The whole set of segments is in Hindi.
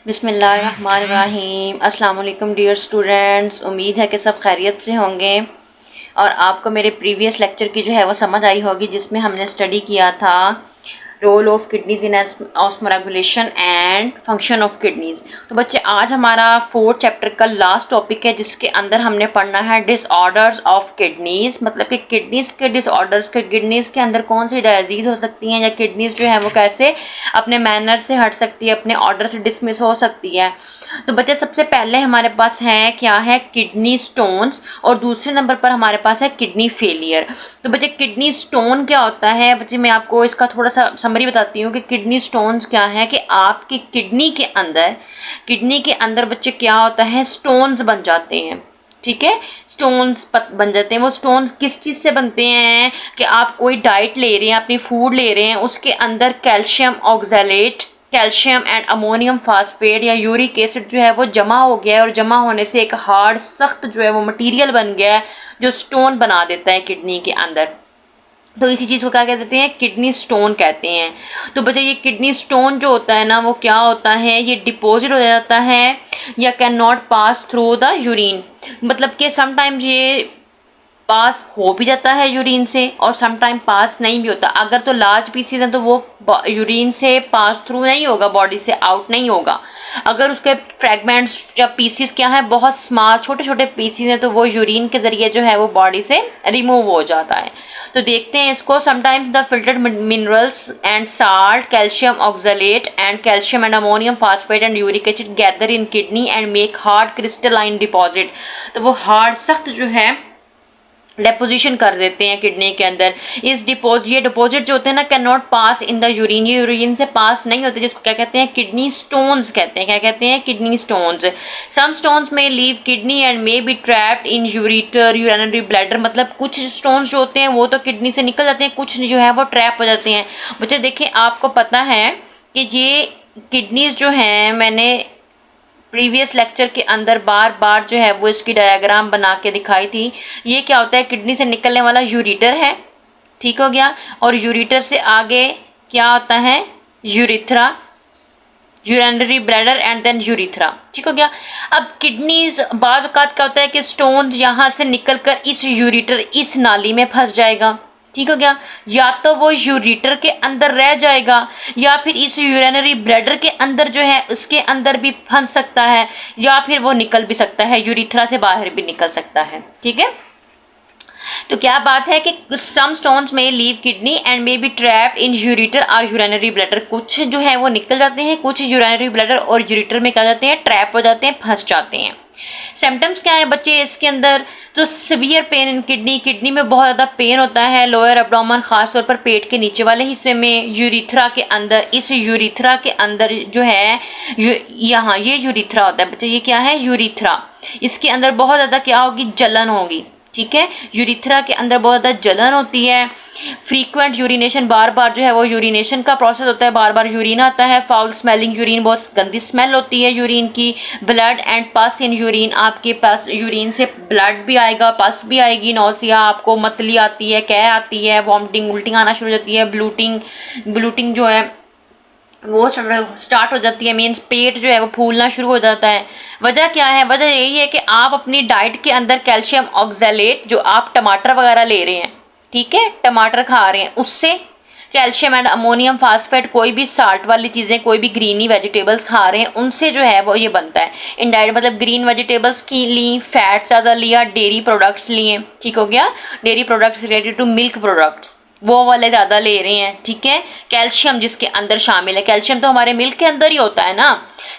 बिस्मिल्लाहिर्रहमानिर्रहीम। अस्सलाम वालेकुम डियर स्टूडेंट्स, उम्मीद है कि सब खैरियत से होंगे और आपको मेरे प्रीवियस लेक्चर की जो है वो समझ आई होगी, जिसमें हमने स्टडी किया था role of kidneys in osmoregulation and function of kidneys. तो बच्चे, आज हमारा 4th चैप्टर का लास्ट टॉपिक है, जिसके अंदर हमने पढ़ना है डिसऑर्डर्स ऑफ किडनीज, मतलब कि किडनीज के डिसऑर्डर्स के, किडनीज के अंदर कौन सी डायजीज हो सकती हैं या किडनीज जो है वो कैसे अपने मैनर से हट सकती है, अपने ऑर्डर से डिसमिस हो सकती है। तो बच्चे, सबसे पहले हमारे पास है क्या है, किडनी स्टोन्स, और दूसरे नंबर पर हमारे पास है किडनी फेलियर। तो बच्चे, किडनी स्टोन क्या होता है? बच्चे, मैं आपको इसका थोड़ा सा समरी बताती हूँ कि किडनी स्टोन्स क्या है। कि आपकी किडनी के अंदर बच्चे क्या होता है, स्टोन्स बन जाते हैं। ठीक है, स्टोन्स बन जाते हैं। वो स्टोन्स किस चीज़ से बनते हैं? कि आप कोई डाइट ले रहे हैं, अपनी फूड ले रहे हैं, उसके अंदर calcium oxalate, calcium and ammonium phosphate या यूरिक एसिड जो है वो जमा हो गया है, और जमा होने से एक हार्ड सख्त जो है वो मटेरियल बन गया है, जो स्टोन बना देता है किडनी के अंदर। तो इसी चीज़ को क्या कहते हैं, किडनी स्टोन कहते हैं। तो बच्चे, ये किडनी स्टोन जो होता है ना, वो क्या होता है, ये डिपॉजिट हो जाता है या can not pass through the urine. मतलब कि समटाइम्स ये पास हो भी जाता है यूरिन से, और समटाइम पास नहीं भी होता। अगर तो लार्ज पीसीज हैं तो वो यूरिन से पास थ्रू नहीं होगा, बॉडी से आउट नहीं होगा। अगर उसके फ्रेगमेंट्स या पीसीज क्या है, बहुत स्मॉल छोटे छोटे पीसीज हैं, तो वो यूरिन के जरिए जो है वो बॉडी से रिमूव हो जाता है। तो देखते हैं इसको। Sometimes the filtered minerals and salt, calcium oxalate and calcium and ammonium phosphate and uric acid gather in kidney and make hard crystalline deposit. तो वो हार्ड सख्त जो है डेपोजिशन कर देते हैं किडनी के अंदर। इस ये डिपॉजिट जो होते हैं ना, can not pass in the urine, ये यूरिन से पास नहीं होते, जिसको क्या कहते हैं, किडनी स्टोन्स कहते हैं। क्या कहते हैं, किडनी स्टोन्स। सम स्टोन्स में leave kidney and may be trapped in ureter urinary bladder. मतलब कुछ स्टोन्स जो होते हैं वो तो किडनी से निकल जाते हैं, कुछ जो है वो ट्रैप हो जाते हैं। बच्चे देखिए, आपको पता है कि ये किडनीज जो हैं, मैंने प्रीवियस लेक्चर के अंदर बार बार जो है वो इसकी डायग्राम बना के दिखाई थी। ये क्या होता है, किडनी से निकलने वाला यूरिटर है, ठीक हो गया, और यूरिटर से आगे क्या होता है, urethra, urinary bladder and then urethra, ठीक हो गया। अब किडनीज बाज़ औक़ात क्या होता है कि स्टोन यहाँ से निकलकर इस यूरिटर, इस नाली में फंस जाएगा, ठीक हो गया। या तो वो यूरिटर के अंदर रह जाएगा, या फिर इस यूरिनरी ब्लैडर के अंदर जो है उसके अंदर भी फंस सकता है, या फिर वो निकल भी सकता है, यूरिथ्रा से बाहर भी निकल सकता है, ठीक है। तो क्या बात है कि सम स्टोन्स में leave kidney and may be trapped in ureter और यूरिनरी ब्लैडर। कुछ जो है वो निकल जाते हैं, कुछ यूरिनरी ब्लैडर और यूरिटर में क्या जाते हैं, ट्रैप हो जाते हैं, फंस जाते हैं। सिम्टम्स क्या है बच्चे इसके अंदर? तो severe pain in kidney, kidney में बहुत ज़्यादा पेन होता है, लोअर एब्डोमेन, खासतौर पर पेट के नीचे वाले हिस्से में, यूरिथ्रा के अंदर, इस यूरिथ्रा के अंदर जो है, यहाँ ये यूरिथ्रा होता है बच्चे, ये क्या है, यूरिथ्रा। इसके अंदर बहुत ज़्यादा क्या होगी, जलन होगी, ठीक है। यूरिथ्रा के अंदर बहुत ज़्यादा जलन होती है। फ्रीक्वेंट यूरिनेशन, बार बार जो है वो यूरिनेशन का प्रोसेस होता है, बार बार यूरिन आता है। फाउल स्मेलिंग यूरिन, बहुत गंदी स्मेल होती है यूरिन की। ब्लड एंड पस इन यूरिन, आपके पास यूरिन से ब्लड भी आएगा, पस भी आएगी। नौसिया, आपको मतली आती है, कै आती है, वॉमिटिंग, उल्टिंग आना शुरू हो जाती है। ब्लूटिंग जो है वो स्टार्ट हो जाती है, मीन्स पेट जो है वो फूलना शुरू हो जाता है। वजह क्या है? वजह यही है कि आप अपनी डाइट के अंदर कैल्शियम ऑक्सैलेट, जो आप टमाटर वगैरह ले रहे हैं, ठीक है, टमाटर खा रहे हैं, उससे कैल्शियम एंड अमोनियम फास्फेट, कोई भी साल्ट वाली चीज़ें, कोई भी ग्रीनी वेजिटेबल्स खा रहे हैं, उनसे जो है वो ये बनता है। इन डाइट मतलब ग्रीन वेजिटेबल्स की ली, फैट ज़्यादा लिया, डेयरी प्रोडक्ट्स लिए, ठीक हो गया, dairy products related to milk products वो वाले ज़्यादा ले रहे हैं, ठीक है। कैल्शियम जिसके अंदर शामिल है, कैल्शियम तो हमारे मिल्क के अंदर ही होता है ना,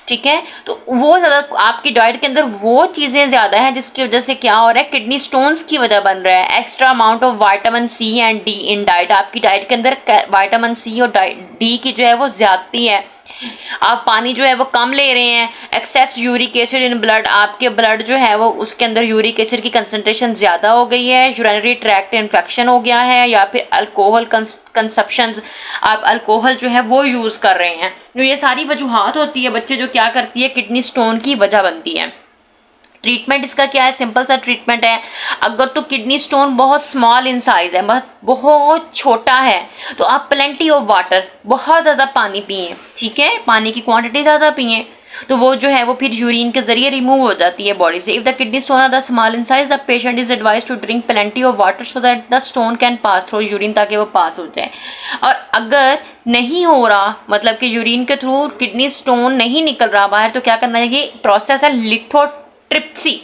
ठीक है। तो वो ज़्यादा आपकी डाइट के अंदर वो चीज़ें ज़्यादा हैं, जिसकी वजह से क्या हो रहा है, किडनी स्टोन्स की वजह बन रहा है। Extra amount of vitamin C and D in diet, आपकी डाइट के अंदर विटामिन सी और डी की जो है वो ज़्यादती है। आप पानी जो है वो कम ले रहे हैं। Excess uric acid in blood, आपके ब्लड जो है वो उसके अंदर यूरिक एसिड की कंसंट्रेशन ज़्यादा हो गई है। यूरिनरी ट्रैक्ट इन्फेक्शन हो गया है, या फिर अल्कोहल कंसप्शन, आप अल्कोहल जो है वो यूज़ कर रहे हैं। तो ये सारी वजूहात होती है बच्चे, जो क्या करती है, किडनी स्टोन की वजह बनती है। ट्रीटमेंट इसका क्या है, सिंपल सा ट्रीटमेंट है। अगर तो किडनी स्टोन बहुत स्मॉल इन साइज है, बहुत छोटा है, तो आप प्लेंटी ऑफ वाटर, बहुत ज़्यादा पानी पिए, ठीक है, पानी की क्वांटिटी ज़्यादा पिए। तो वो जो है वो फिर यूरिन के जरिए रिमूव हो जाती है बॉडी से। If the kidney stone are the small in size the patient is advise to drink plenty of water so that the stone can pass through urine, ताकि वो पास हो जाए। और अगर नहीं हो रहा, मतलब कि यूरिन के थ्रू किडनी स्टोन नहीं निकल रहा बाहर, तो क्या करना है, ये प्रोसेस है लिथोट्रिप्सी।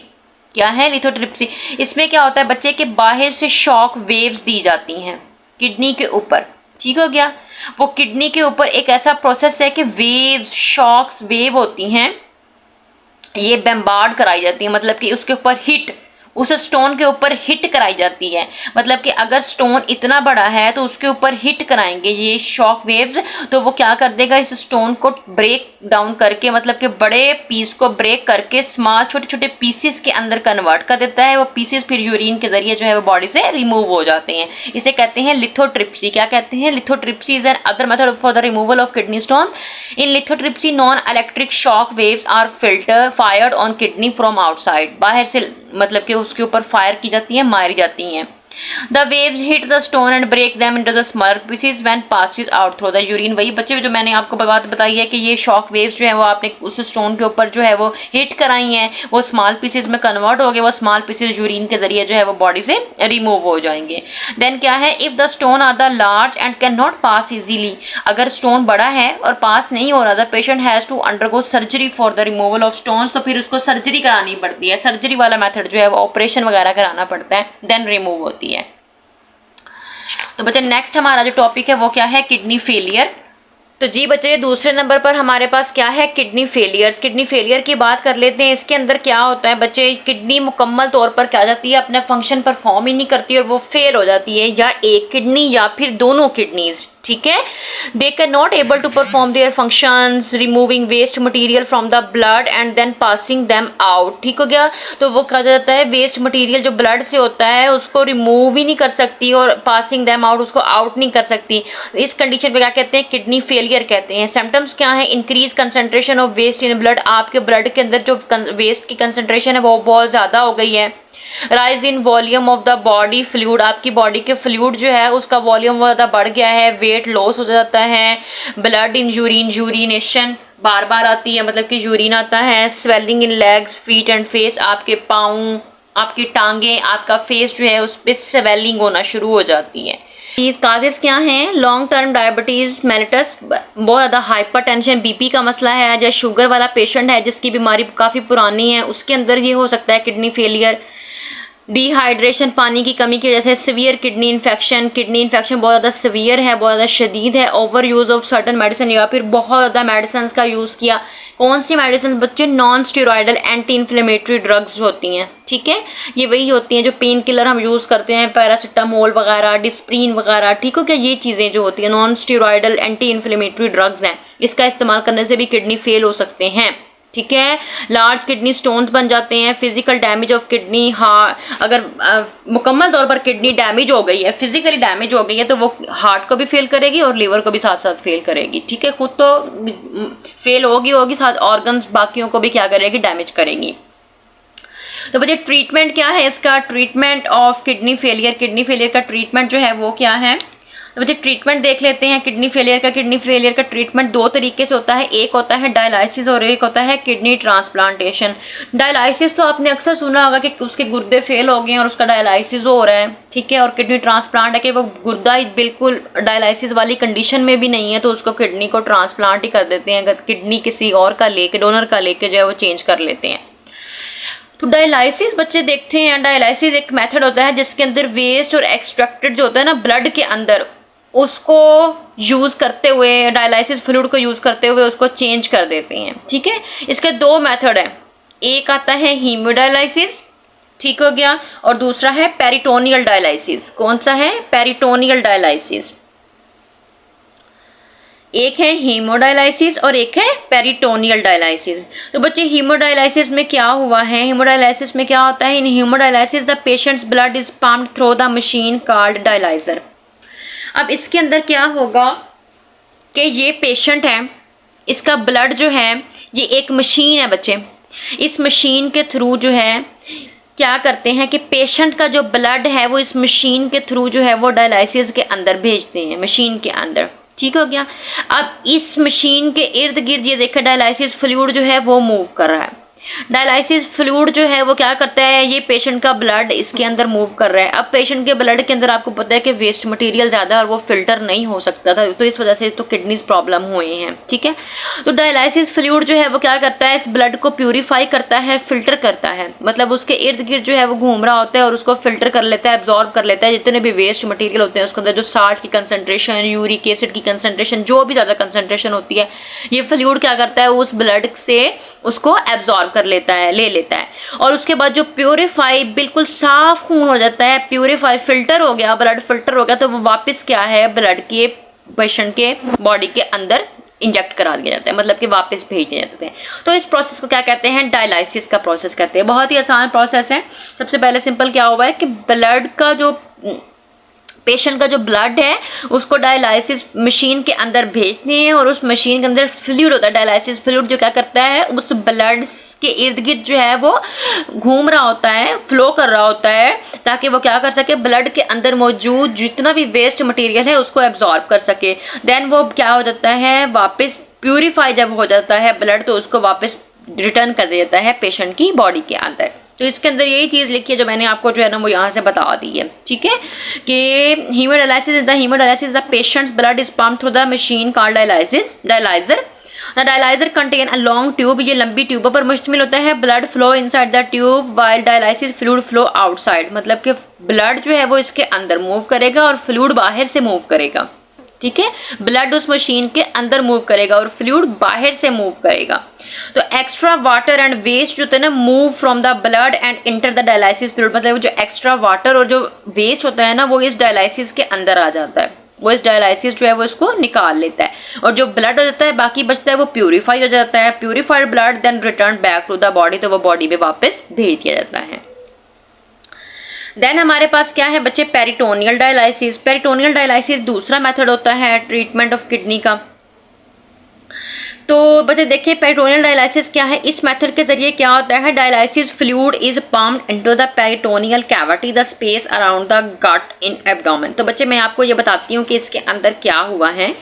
क्या है? लिथोट्रिप्सी। इसमें क्या होता है, बच्चे के बाहर से शॉक वेव्स दी जाती हैं किडनी के ऊपर। ठीक हो गया? वो किडनी के ऊपर एक ऐसा प्रोसेस है कि वेव्स, शॉक्स वेव होती हैं, ये बम्बार्ड कराई जाती है, मतलब कि उसके ऊपर हिट, उस स्टोन के ऊपर हिट कराई जाती है। मतलब कि अगर स्टोन इतना बड़ा है तो उसके ऊपर हिट कराएंगे ये शॉक वेव्स, तो वो क्या कर देगा, इस स्टोन को ब्रेक डाउन करके, मतलब कि बड़े पीस को ब्रेक करके स्मॉल छोटे छोटे पीसेस के अंदर कन्वर्ट कर देता है। वो पीसेस फिर यूरिन के जरिए जो है वो बॉडी से रिमूव हो जाते हैं। इसे कहते हैं लिथोट्रिप्सी। क्या कहते हैं? Lithotripsy is another method for the removal of kidney stones. In lithotripsy non electric shock waves are filter fired on kidney from outside. बाहर से मतलब कि उसके ऊपर फायर की जाती है, मारी जाती हैं। The waves hit the stone and break them into the small pieces when passes out through the urine। वही बच्चे जो मैंने आपको बात बताई है कि ये शॉक वेव्स जो है वो आपने उस स्टोन के ऊपर जो है वो हिट कराई हैं, वो स्मॉल पीसेस में कन्वर्ट हो गए, वो स्मॉल पीसेस यूरिन के जरिए जो है वो बॉडी से रिमूव हो जाएंगे। देन क्या है, if the stone are the large and can not pass easily. अगर स्टोन बड़ा है और पास नहीं हो रहा, the patient has to undergo surgery for the removal of stones. तो फिर उसको सर्जरी करानी पड़ती है, सर्जरी वाला मेथड जो है वो ऑपरेशन वगैरह कराना पड़ता है, देन रिमूव होती है। तो बच्चे नेक्स्ट हमारा जो टॉपिक है वो क्या है, किडनी फेलियर। तो जी बच्चे दूसरे नंबर पर हमारे पास क्या है, किडनी फेलियर्स। किडनी फेलियर की बात कर लेते हैं। इसके अंदर क्या होता है बच्चे, किडनी मुकम्मल तौर पर क्या जाती है, अपना फंक्शन परफॉर्म ही नहीं करती और वो फेल हो जाती है, या एक किडनी या फिर दोनों किडनीज। ठीक है, they can not able to perform their functions, removing waste material from the blood and then passing them out. ठीक हो गया? तो वो कहा जाता है वेस्ट मटेरियल जो ब्लड से होता है उसको रिमूव ही नहीं कर सकती और पासिंग देम आउट, उसको आउट नहीं कर सकती। इस कंडीशन पे क्या कहते हैं, किडनी फेलियर कहते हैं। सिम्टम्स क्या है, increase concentration of waste in blood. आपके ब्लड के अंदर जो वेस्ट की कंसंट्रेशन है वो बहुत ज्यादा हो गई है। Rise in volume of the body fluid. आपकी बॉडी के फ्लूइड जो है उसका वॉल्यूम ज्यादा बढ़ गया है, वेट लॉस हो जाता है। ब्लड इन यूरिन, यूरिनेशन बार बार आती है, मतलब कि यूरिन आता है। Swelling in legs, feet and face. आपके पाँव, आपकी टांगे, आपका फेस जो है उस पर स्वेलिंग होना शुरू हो जाती है। काजेस क्या हैं, लॉन्ग टर्म डायबिटीज मेलिटस, बहुत ज़्यादा हाइपरटेंशन, बीपी का मसला है, जो शुगर वाला पेशेंट है जिसकी बीमारी काफ़ी पुरानी है, उसके अंदर ये हो सकता है किडनी फेलियर। डिहाइड्रेशन, पानी की कमी की वजह से। Severe kidney infection, kidney infection बहुत ज़्यादा सीवियर है, बहुत ज़्यादा शदीद है। Over use of certain medicine, या फिर बहुत ज़्यादा मेडिसिन का यूज़ किया। कौन सी मेडिसिन बच्चे, non steroidal anti inflammatory drugs होती हैं। ठीक है, ये वही होती हैं जो पेन किलर हम यूज़ करते हैं, पैरासीटामोल वगैरह, डिस्प्रिन वगैरह। ठीक हो क्या, ये चीज़ें जो होती हैं non steroidal anti inflammatory drugs हैं, इसका इस्तेमाल करने से भी किडनी फेल हो सकते हैं। ठीक है, लार्ज किडनी स्टोन्स बन जाते हैं। फिजिकल डैमेज ऑफ किडनी, अगर मुकम्मल तौर पर किडनी डैमेज हो गई है, फिजिकली डैमेज हो गई है, तो वो हार्ट को भी फेल करेगी और लिवर को भी साथ साथ फेल करेगी। ठीक है, खुद तो फेल होगी साथ ऑर्गन्स बाकियों को भी क्या करेगी, डैमेज करेगी। तो बच्चे ट्रीटमेंट क्या है इसका, treatment of kidney failure. Kidney failure का ट्रीटमेंट जो है वो क्या है, तो बच्चे ट्रीटमेंट देख लेते हैं किडनी फेलियर का। किडनी फेलियर का ट्रीटमेंट दो तरीके से होता है, एक होता है डायलाइसिस और एक होता है किडनी ट्रांसप्लांटेशन। डायलाइसिस तो आपने अक्सर सुना होगा कि उसके गुर्दे फेल हो गए हैं और उसका डायलाइसिस हो रहा है। ठीक है, और किडनी ट्रांसप्लांट है कि वो गुर्दा बिल्कुल डायलाइसिस वाली कंडीशन में भी नहीं है, तो उसको किडनी को ट्रांसप्लांट ही कर देते हैं, अगर किडनी किसी और का लेके, डोनर का लेके जो है वो चेंज कर लेते हैं। तो डायलाइसिस बच्चे देखते हैं, डायलाइसिस एक मेथड होता है जिसके अंदर वेस्ट और एक्सट्रैक्टेड जो होता है ना ब्लड के अंदर, उसको यूज करते हुए, डायलाइसिस फ्लूइड को यूज करते हुए उसको चेंज कर देते हैं। ठीक है, इसके दो मेथड है, एक आता है हीमोडायलाइसिस, ठीक हो गया, और दूसरा है पेरिटोनियल डायलाइसिस। कौन सा है, पेरिटोनियल डायलाइसिस। एक है हीमोडायलाइसिस और एक है पेरिटोनियल डायलाइसिस। तो बच्चे हीमोडायलाइसिस में क्या हुआ है, हीमोडायलाइसिस में क्या होता है, in haemodialysis the patient's blood is pumped through the machine called dialyser. अब इसके अंदर क्या होगा कि ये पेशेंट है, इसका ब्लड जो है ये एक मशीन है बच्चे, इस मशीन के थ्रू जो है क्या करते हैं कि पेशेंट का जो ब्लड है वो इस मशीन के थ्रू जो है वो डायलाइसिस के अंदर भेजते हैं, मशीन के अंदर। ठीक हो गया। अब इस मशीन के इर्द गिर्द ये देखिए डायलिसिस फ्लूइड जो है वो मूव कर रहा है। डायलिसिस फ्लूइड जो है वो क्या करता है, ये पेशेंट का ब्लड इसके अंदर मूव कर रहा है। अब पेशेंट के ब्लड के अंदर आपको पता है कि वेस्ट मटेरियल ज़्यादा है और वो फिल्टर नहीं हो सकता था, तो इस वजह से तो किडनीज प्रॉब्लम हुए हैं। ठीक है, तो डायलिसिस फ्लूइड जो है वो क्या करता है, इस ब्लड को प्यूरिफाई करता है, फिल्टर करता है, मतलब उसके इर्द गिर्द जो है वो घूम रहा होता है और उसको फिल्टर कर लेता है, एब्जॉर्ब कर लेता है जितने भी वेस्ट मटेरियल होते हैं उसके अंदर, जो साल्ट की कंसनट्रेशन, यूरिक एसिड की कंसनट्रेशन, जो भी ज़्यादा कंसनट्रेशन होती है, ये फ्लूइड क्या करता है, उस ब्लड से उसको एब्जॉर्ब कर लेता है, ले लेता है। और उसके बाद जो प्योरीफाई, बिल्कुल साफ खून हो जाता है, प्योरीफाई फिल्टर हो गया, ब्लड फिल्टर हो गया, तो वो वापस क्या है, ब्लड के पेशेंट के बॉडी के अंदर इंजेक्ट करा दिया जाता है, मतलब कि वापस भेज दिए जाते हैं। तो इस प्रोसेस को क्या कहते हैं, डायलिसिस का प्रोसेस कहते हैं। बहुत ही आसान प्रोसेस है। सबसे पहले सिंपल क्या हुआ है कि ब्लड का जो पेशेंट का जो ब्लड है उसको डायलिसिस मशीन के अंदर भेजते हैं और उस मशीन के अंदर फ्लूइड होता है, डायलिसिस फ्लूइड जो क्या करता है, उस ब्लड के इर्द गिर्द जो है वो घूम रहा होता है, फ्लो कर रहा होता है, ताकि वो क्या कर सके, ब्लड के अंदर मौजूद जितना भी वेस्ट मटेरियल है उसको एब्जॉर्ब कर सके। देन वो क्या हो जाता है, वापस प्यूरिफाई जब हो जाता है ब्लड, तो उसको वापस रिटर्न कर देता है पेशेंट की बॉडी के अंदर। तो इसके अंदर यही चीज़ लिखी है जो मैंने आपको जो है ना वो यहाँ से बता दी है। ठीक है, कि haemodialysis the patient's blood is pumped through the machine called dialyser. The dialyser contain a long tube, ये लंबी ट्यूबों पर मुश्तमिल होता है। Blood flow inside the tube while dialysis fluid flow outside, मतलब कि ब्लड जो है वो इसके अंदर मूव करेगा और फ्लूइड बाहर से मूव करेगा। ठीक है, ब्लड उस मशीन के अंदर मूव करेगा और फ्लूइड बाहर से मूव करेगा। तो एक्स्ट्रा वाटर एंड वेस्ट जो होता है ना, move from the blood and enter the dialysis fluid, मतलब जो एक्स्ट्रा वाटर और जो वेस्ट होता है ना वो इस डायलिसिस के अंदर आ जाता है, वो इस डायलिसिस जो है वो इसको निकाल लेता है और जो ब्लड हो जाता है बाकी बचता है वो प्यूरिफाई हो जाता है। Purified blood then return back to the body, तो वो बॉडी में वापस भेज दिया जाता है। देन हमारे पास क्या है बच्चे, पेरिटोनियल डायलिसिस। पेरिटोनियल डायलिसिस दूसरा मेथड होता है ट्रीटमेंट ऑफ किडनी का। तो बच्चे देखिए पेरिटोनियल डायलिसिस क्या है, इस मेथड के जरिए क्या होता है, dialysis fluid is pumped into the peritoneal cavity the space around the gut in abdomen. तो बच्चे मैं आपको ये बताती हूँ कि इसके अंदर क्या हुआ है।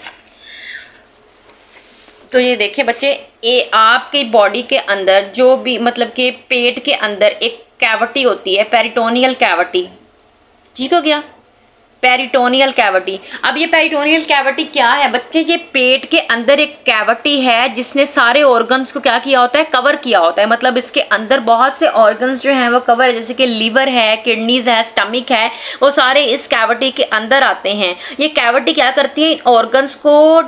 तो ये देखिए बच्चे, ये आपकी बॉडी के अंदर जो भी, मतलब कि पेट के अंदर एक कैविटी होती है, पेरिटोनियल कैविटी। ठीक हो गया, पेरिटोनियल कैविटी। अब ये पेरिटोनियल कैविटी क्या है बच्चे, ये पेट के अंदर एक कैविटी है जिसने सारे ऑर्गन्स को क्या किया होता है, कवर किया होता है। मतलब इसके अंदर बहुत से ऑर्गन्स जो हैं वो कवर है, जैसे कि लीवर है, किडनीज है, स्टमक है, वो सारे इस कैविटी के अंदर आते हैं। ये कैविटी क्या करती है, ऑर्गन्स को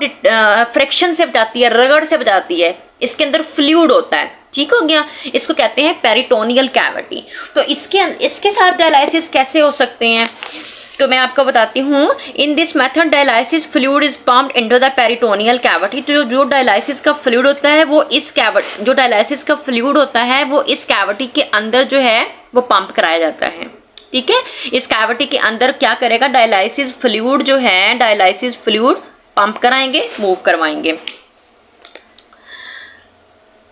फ्रिक्शन से बचाती है, रगड़ से बचाती है। इसके अंदर फ्लूइड होता है। ठीक हो गया, इसको कहते हैं पेरिटोनियल कैविटी। तो इसके साथ डायलिसिस कैसे हो सकते हैं, तो मैं आपको बताती हूँ। In this method dialysis fluid is pumped into the peritoneal cavity. तो जो डायलिसिस का फ्लूइड होता है वो इस कैविटी, जो डायलिसिस का फ्लूइड होता है वो इस कैविटी के अंदर जो है वो पंप कराया जाता है। ठीक है, इस कैविटी के अंदर क्या करेगा, डायलिसिस फ्लूइड जो है, डायलिसिस फ्लूइड पंप कराएंगे, मूव करवाएंगे।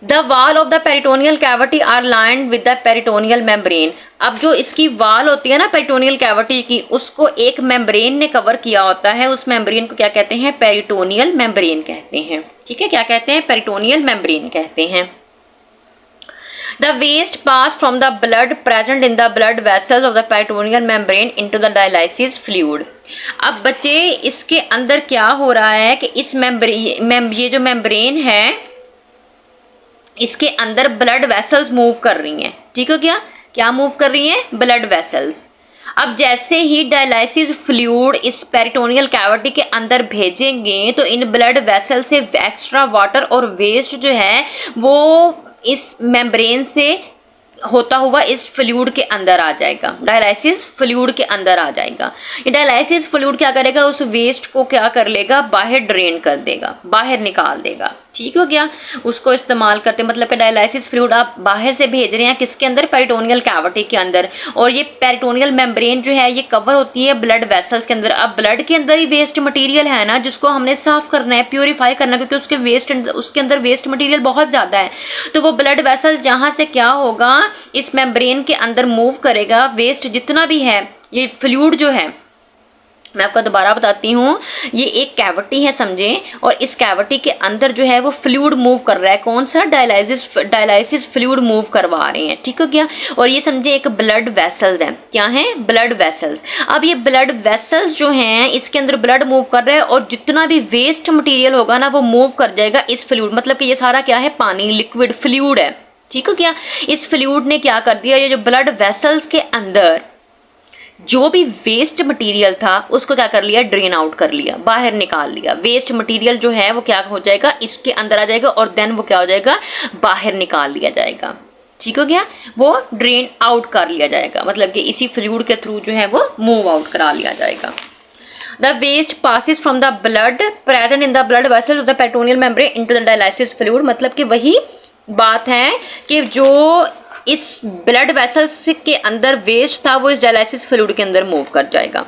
The wall of the peritoneal cavity are lined with the peritoneal membrane। अब जो इसकी वाल होती है ना पेरिटोनियल कैविटी की, उसको एक मेम्ब्रेन ने कवर किया होता है। उस मेम्ब्रेन को क्या कहते हैं, पेरिटोनियल मेम्ब्रेन कहते हैं। ठीक है, क्या कहते हैं, पेरिटोनियल मेम्ब्रेन कहते हैं। The waste pass from the blood present in the blood vessels of the peritoneal membrane into the dialysis fluid। अब बच्चे इसके अंदर क्या हो रहा है कि इस ये जो मेम्ब्रेन है इसके अंदर ब्लड वेसल्स मूव कर रही हैं। ठीक हो गया, क्या मूव कर रही हैं, ब्लड वेसल्स। अब जैसे ही डायलिसिस फ्लूइड इस पेरिटोनियल कैविटी के अंदर भेजेंगे तो इन ब्लड वेसल से एक्स्ट्रा वाटर और वेस्ट जो है वो इस मेम्ब्रेन से होता हुआ इस फ्लूइड के अंदर आ जाएगा, डायलिसिस फ्लूइड के अंदर आ जाएगा। ये डायलिसिस फ्लूइड क्या करेगा, उस वेस्ट को क्या कर लेगा, बाहर ड्रेन कर देगा, बाहर निकाल देगा। ठीक हो गया, उसको इस्तेमाल करते, मतलब कि डायलिसिस फ्लूइड आप बाहर से भेज रहे हैं किसके अंदर, पेरिटोनियल कैविटी के अंदर। और ये पेरिटोनियल मेम्ब्रेन जो है ये कवर होती है ब्लड वेसल्स के अंदर। अब ब्लड के अंदर ही वेस्ट मटेरियल है ना, जिसको हमने साफ करना है, प्यूरिफाई करना है, क्योंकि उसके अंदर वेस्ट मटेरियल बहुत ज़्यादा है। तो वो ब्लड वेसल्स जहाँ से क्या होगा, इस मेम्ब्रेन के अंदर मूव करेगा, वेस्ट जितना भी है, ये फ्लूइड जो है मैं आपको दोबारा बताती हूँ, ये एक कैविटी है समझे, और इस कैविटी के अंदर जो है वो फ्लूइड मूव कर रहा है। कौन सा? डायलाइसिस फ्लूइड मूव करवा रहे हैं, ठीक हो गया। और ये समझे एक ब्लड वेसल्स है। क्या है? Blood vessels. अब ये ब्लड वेसल्स जो हैं इसके अंदर ब्लड मूव कर रहा है, और जितना भी वेस्ट मटीरियल होगा ना वो मूव कर जाएगा इस फ्लूइड, मतलब कि ये सारा क्या है? पानी, लिक्विड फ्लूइड है, ठीक हो गया। इस फ्लूइड ने क्या कर दिया, ये जो ब्लड वेसल्स के अंदर जो भी वेस्ट मटेरियल था उसको क्या कर लिया? ड्रेन आउट कर लिया, बाहर निकाल लिया। वेस्ट मटेरियल जो है वो क्या हो जाएगा? इसके अंदर आ जाएगा, और देन वो क्या हो जाएगा? बाहर निकाल लिया जाएगा, ठीक हो गया। वो ड्रेन आउट कर लिया जाएगा, मतलब कि इसी फ्लूइड के थ्रू जो है वो मूव आउट करा लिया जाएगा। The waste passes from the blood present in the blood vessels of the peritoneal membrane into the dialysis fluid, मतलब कि वही बात है कि जो इस ब्लड वेसल्स के अंदर वेस्ट था वो इस डायलाइसिस फ्लूइड के अंदर मूव कर जाएगा।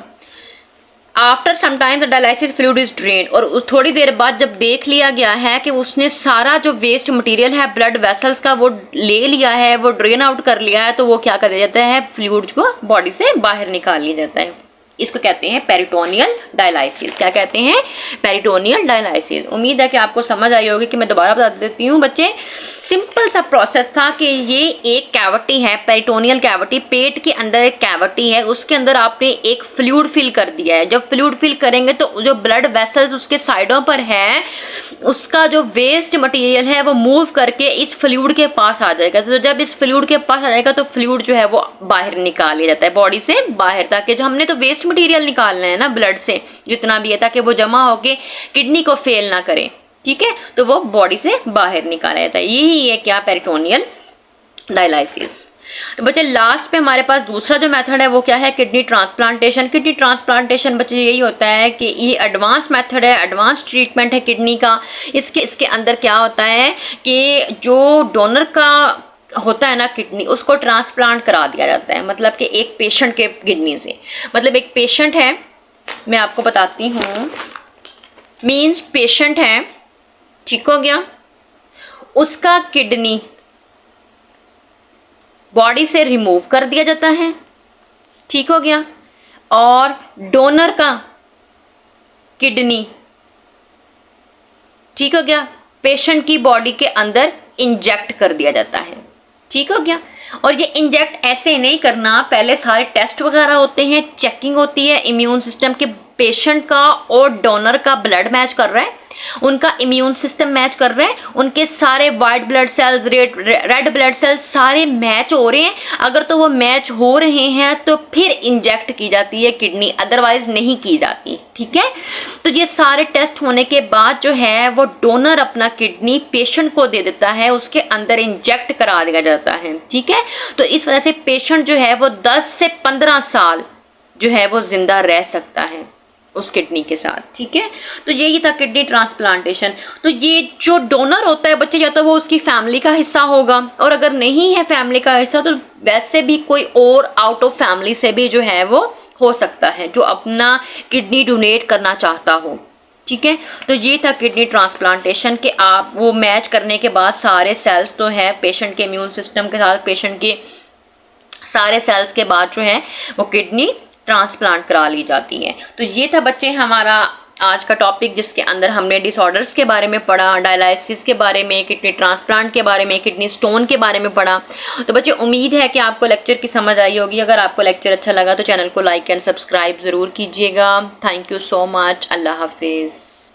After some time the dialysis fluid is drain, और थोड़ी देर बाद जब देख लिया गया है कि उसने सारा जो वेस्ट मटेरियल है ब्लड वेसल्स का वो ले लिया है, वो ड्रेन आउट कर लिया है, तो वो क्या कर दिया जाता है? फ्लूइड को बॉडी से बाहर निकाल लिया जाता है। इसको कहते हैं पेरिटोनियल डायलाइसिस। क्या कहते हैं? Peritoneal dialysis. उम्मीद है कि आपको समझ आई होगी कि मैं दोबारा बता देती हूँ बच्चे। सिंपल सा प्रोसेस था कि ये एक कैविटी है, पेरिटोनियल कैविटी, पेट के अंदर एक कैविटी है, उसके अंदर आपने एक फ्लूइड फिल कर दिया है। जब फ्लूइड फिल करेंगे तो जो ब्लड वेसल्स उसके साइडों पर है, उसका जो वेस्ट मटेरियल है वो मूव करके इस फ्लूइड के पास आ जाएगा। तो जब इस फ्लूइड के पास आ जाएगा तो फ्लूइड जो है वो बाहर निकाल लिया जाता है बॉडी से बाहर, ताकि जो हमने तो वेस्ट मटेरियल निकालना है ना ब्लड से जितना भी है, ताकि वो जमा होके किडनी को फेल ना करे, ठीक है, तो वो बॉडी से बाहर निकाला जाता है। यही है क्या? Peritoneal dialysis. तो बच्चे लास्ट पे हमारे पास दूसरा जो मेथड है वो क्या है? Kidney transplantation. किडनी ट्रांसप्लांटेशन बच्चे यही होता है कि ये एडवांस मेथड है, एडवांस ट्रीटमेंट है किडनी का। इसके अंदर क्या होता है कि जो डोनर का होता है ना किडनी, उसको ट्रांसप्लांट करा दिया जाता है, मतलब कि एक पेशेंट के किडनी से। मतलब एक पेशेंट है, मैं आपको बताती हूँ, मीन्स पेशेंट है, ठीक हो गया, उसका किडनी बॉडी से रिमूव कर दिया जाता है, ठीक हो गया, और डोनर का किडनी, ठीक हो गया, पेशेंट की बॉडी के अंदर इंजेक्ट कर दिया जाता है, ठीक हो गया। और ये इंजेक्ट ऐसे नहीं करना, पहले सारे टेस्ट वगैरह होते हैं, चेकिंग होती है इम्यून सिस्टम के, पेशेंट का और डोनर का ब्लड मैच कर रहा है, उनका इम्यून सिस्टम मैच कर रहा है, उनके सारे white blood cells, red blood cells सारे मैच हो रहे हैं। अगर तो वो मैच हो रहे हैं तो फिर इंजेक्ट की जाती है किडनी, अदरवाइज नहीं की जाती, ठीक है। तो ये सारे टेस्ट होने के बाद जो है वो डोनर अपना किडनी पेशेंट को दे देता है, उसके अंदर इंजेक्ट करा दिया जाता है, ठीक है। तो इस वजह से पेशेंट जो है वो 10 से 15 साल जो है वो जिंदा रह सकता है उस किडनी के साथ, ठीक है। तो यही था किडनी ट्रांसप्लांटेशन। तो ये जो डोनर होता है बच्चे, या तो वो उसकी फैमिली का हिस्सा होगा, और अगर नहीं है फैमिली का हिस्सा तो वैसे भी कोई और आउट ऑफ फैमिली से भी जो है वो हो सकता है जो अपना किडनी डोनेट करना चाहता हो, ठीक है। तो ये था किडनी ट्रांसप्लांटेशन के आप वो मैच करने के बाद सारे सेल्स तो है पेशेंट के इम्यून सिस्टम के साथ, पेशेंट के सारे सेल्स के बाद जो है वो किडनी ट्रांसप्लांट करा ली जाती है। तो ये था बच्चे हमारा आज का टॉपिक, जिसके अंदर हमने डिसऑर्डर्स के बारे में पढ़ा, डायलिसिस के बारे में, किडनी ट्रांसप्लांट के बारे में, किडनी स्टोन के बारे में पढ़ा। तो बच्चे उम्मीद है कि आपको लेक्चर की समझ आई होगी। अगर आपको लेक्चर अच्छा लगा तो चैनल को लाइक एंड सब्सक्राइब ज़रूर कीजिएगा। Thank you so much. अल्लाह हाफिज़।